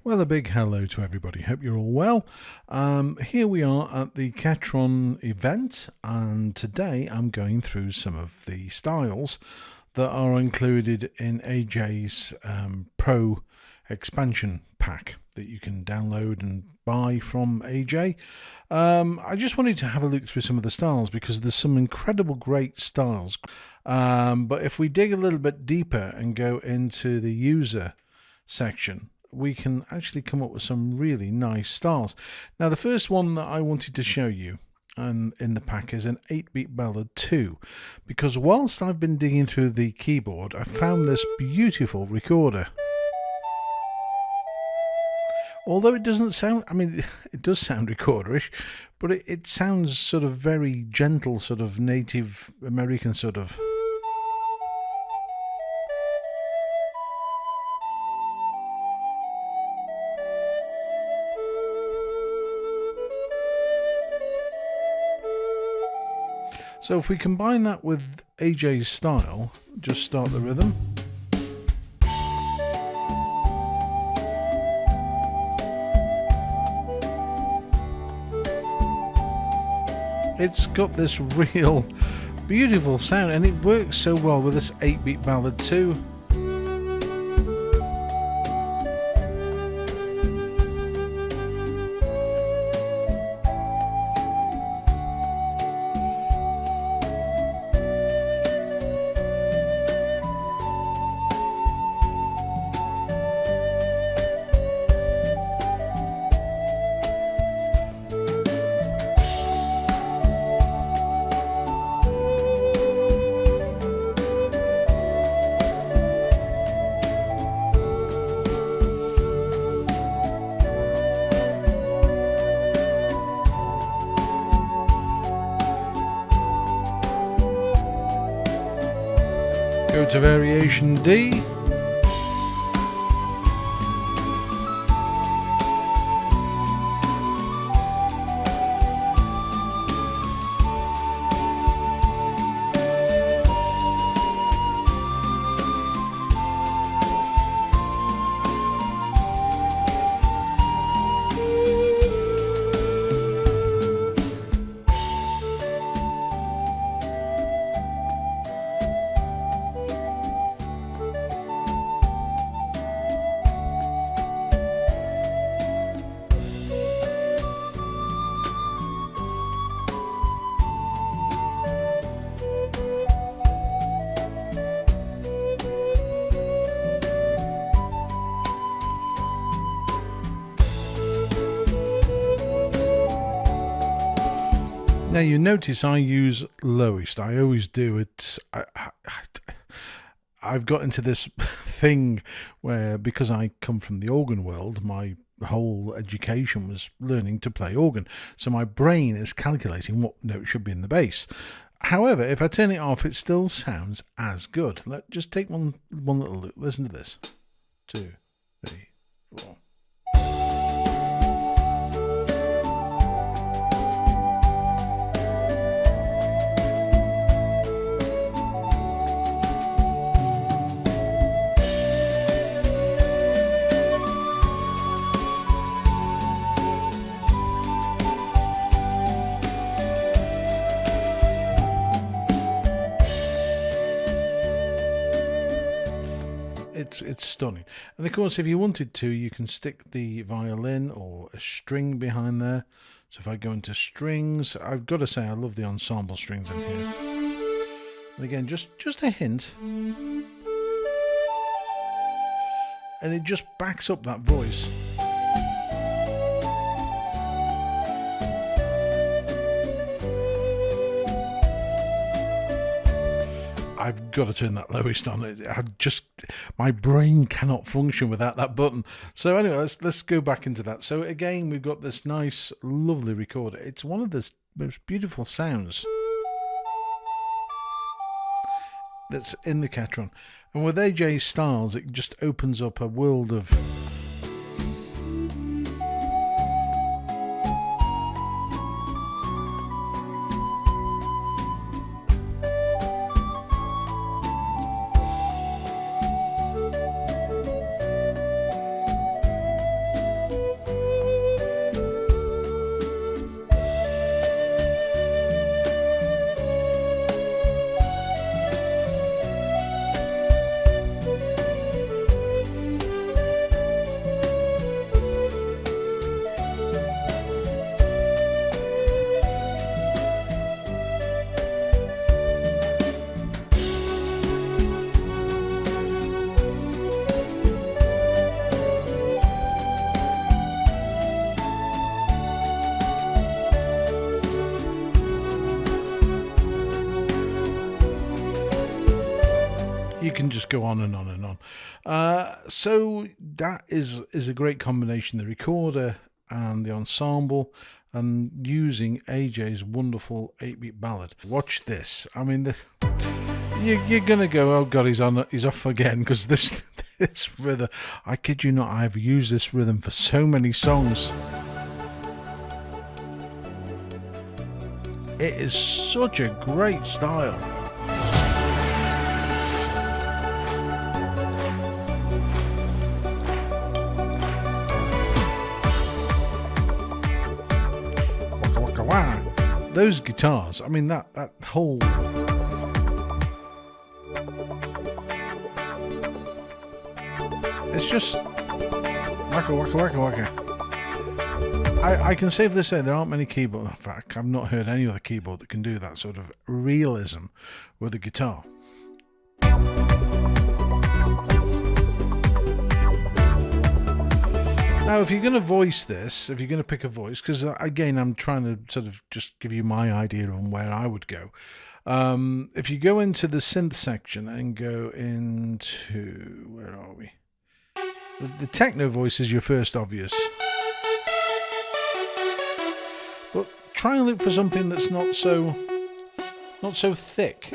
Well, a big hello to everybody. Hope you're all well. Here we are at the Ketron event, and today I'm going through some of the styles that are included in AJ's Pro expansion pack that you can download and buy from AJ. I just wanted to have a look through some of the styles because there's some incredible great styles. But if we dig a little bit deeper and go into the user section, we can actually come up with some really nice styles. Now, the first one that I wanted to show you in the pack is an 8-beat ballad 2, because whilst I've been digging through the keyboard, I found this beautiful recorder. Although it doesn't sound, it does sound recorderish, but it sounds sort of very gentle, sort of Native American sort of. So if we combine that with AJ's style, just start the rhythm. It's got this real beautiful sound, and it works so well with this 8-beat ballad too. Go to variation D. Now you notice I use lowest. I always do. I've got into this thing where, because I come from the organ world, my whole education was learning to play organ. So my brain is calculating what note should be in the bass. However, if I turn it off, it still sounds as good. Just take one little look. Listen to this. 2, 3, 4. It's stunning. And of course, if you wanted to, you can stick the violin or a string behind there. So if I go into strings, I've got to say I love the ensemble strings in here. And again, just a hint. And it just backs up that voice. I've got to turn that lowest on. My brain cannot function without that button. So anyway, let's go back into that. So again, we've got this nice, lovely recorder. It's one of the most beautiful sounds that's in the Ketron. And with AJ's styles, it just opens up a world of just go on and on and on. So that is a great combination, the recorder and the ensemble, and using AJ's wonderful 8-beat ballad. Watch this. I mean, you're gonna go, oh god, he's off again, because this rhythm, I kid you not, I've used this rhythm for so many songs. It is such a great style. Waka waka wah. Those guitars, I mean, that whole... It's just waka waka waka waka. I can safely say there aren't many keyboards. In fact, I've not heard any other keyboard that can do that sort of realism with a guitar. Now, if you're going to voice this, if you're going to pick a voice, because again, I'm trying to sort of just give you my idea on where I would go. If you go into the synth section and go into, where are we? The techno voice is your first obvious. But try and look for something that's not so thick.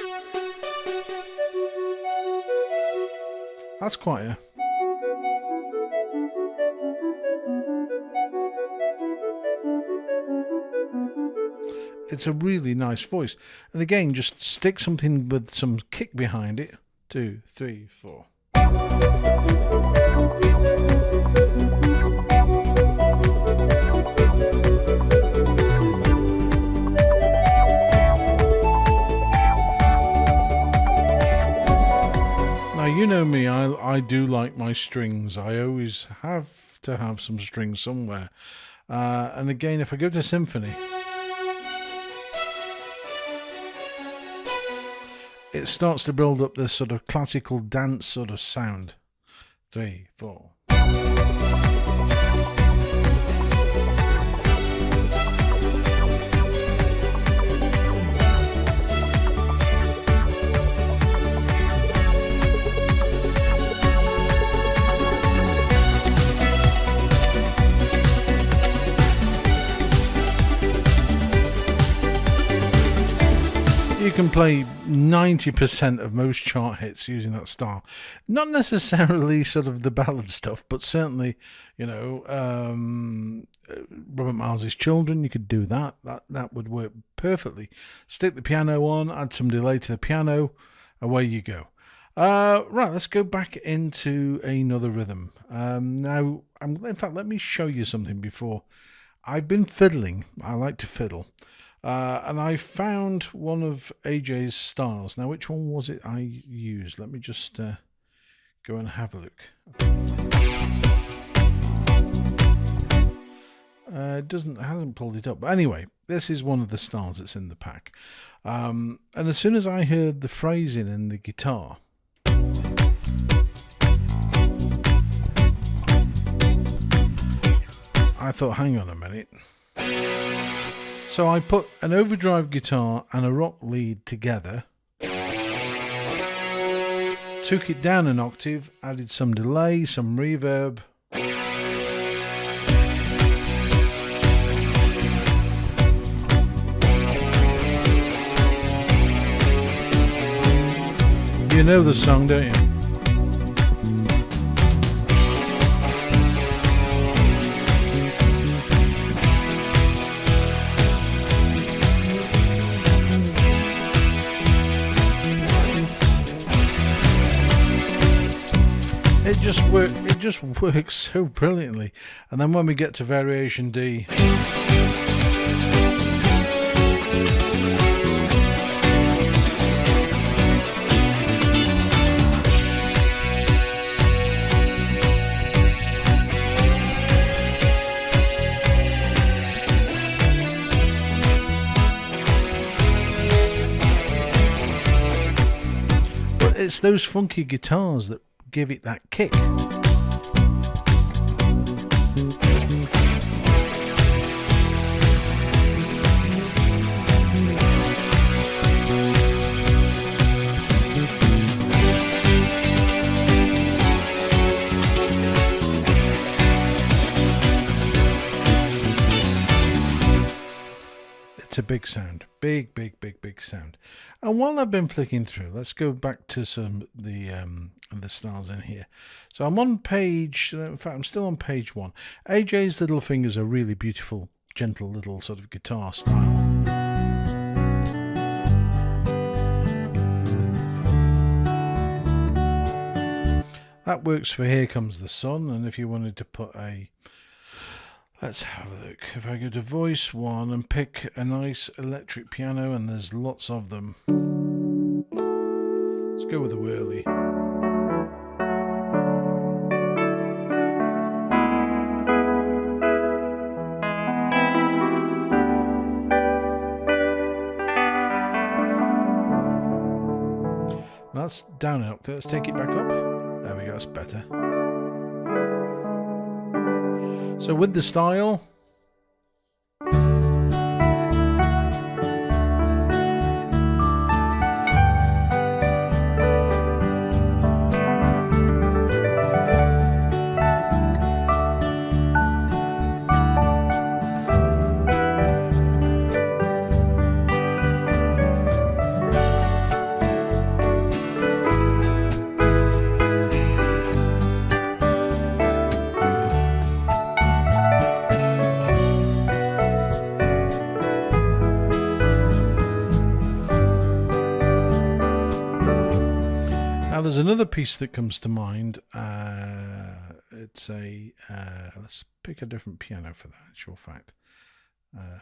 That's quite a... It's a really nice voice. And again, just stick something with some kick behind it. 2, 3, 4. Now, you know me, I do like my strings. I always have to have some strings somewhere. And again, if I go to symphony, it starts to build up this sort of classical dance sort of sound. 3, 4. You can play 90% of most chart hits using that style. Not necessarily sort of the ballad stuff, but certainly, you know, Robert Miles's Children, you could do that. That would work perfectly. Stick the piano on, add some delay to the piano, away you go. Right, let's go back into another rhythm. Now, in fact, let me show you something before. I've been fiddling. I like to fiddle. And I found one of AJ's styles. Now, which one was it I used? Let me just go and have a look. It hasn't pulled it up. But anyway, this is one of the styles that's in the pack. And as soon as I heard the phrasing in the guitar, I thought, hang on a minute. So I put an overdrive guitar and a rock lead together, took it down an octave, added some delay, some reverb. You know the song, don't you? It just works so brilliantly. And then when we get to variation D, but it's those funky guitars that give it that kick. a big sound. Big sound. And while I've been flicking through, let's go back to some of the styles in here. So I'm on page, in fact, I'm still on page 1. AJ's Little Fingers are really beautiful, gentle little sort of guitar style. That works for Here Comes the Sun, and if you wanted to put a, let's have a look. If I go to voice 1 and pick a nice electric piano, and there's lots of them. Let's go with the whirly. That's down an octave. Let's take it back up. There we go, that's better. So with the style, now there's another piece that comes to mind. It's a, let's pick a different piano for that, in actual fact.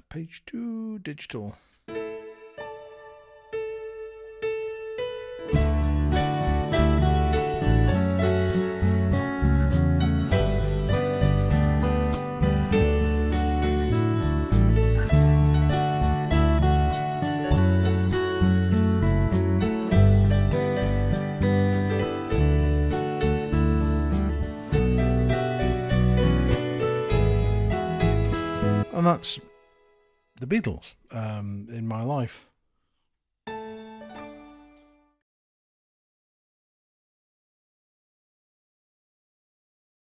Page 2, digital. And that's the Beatles in my life.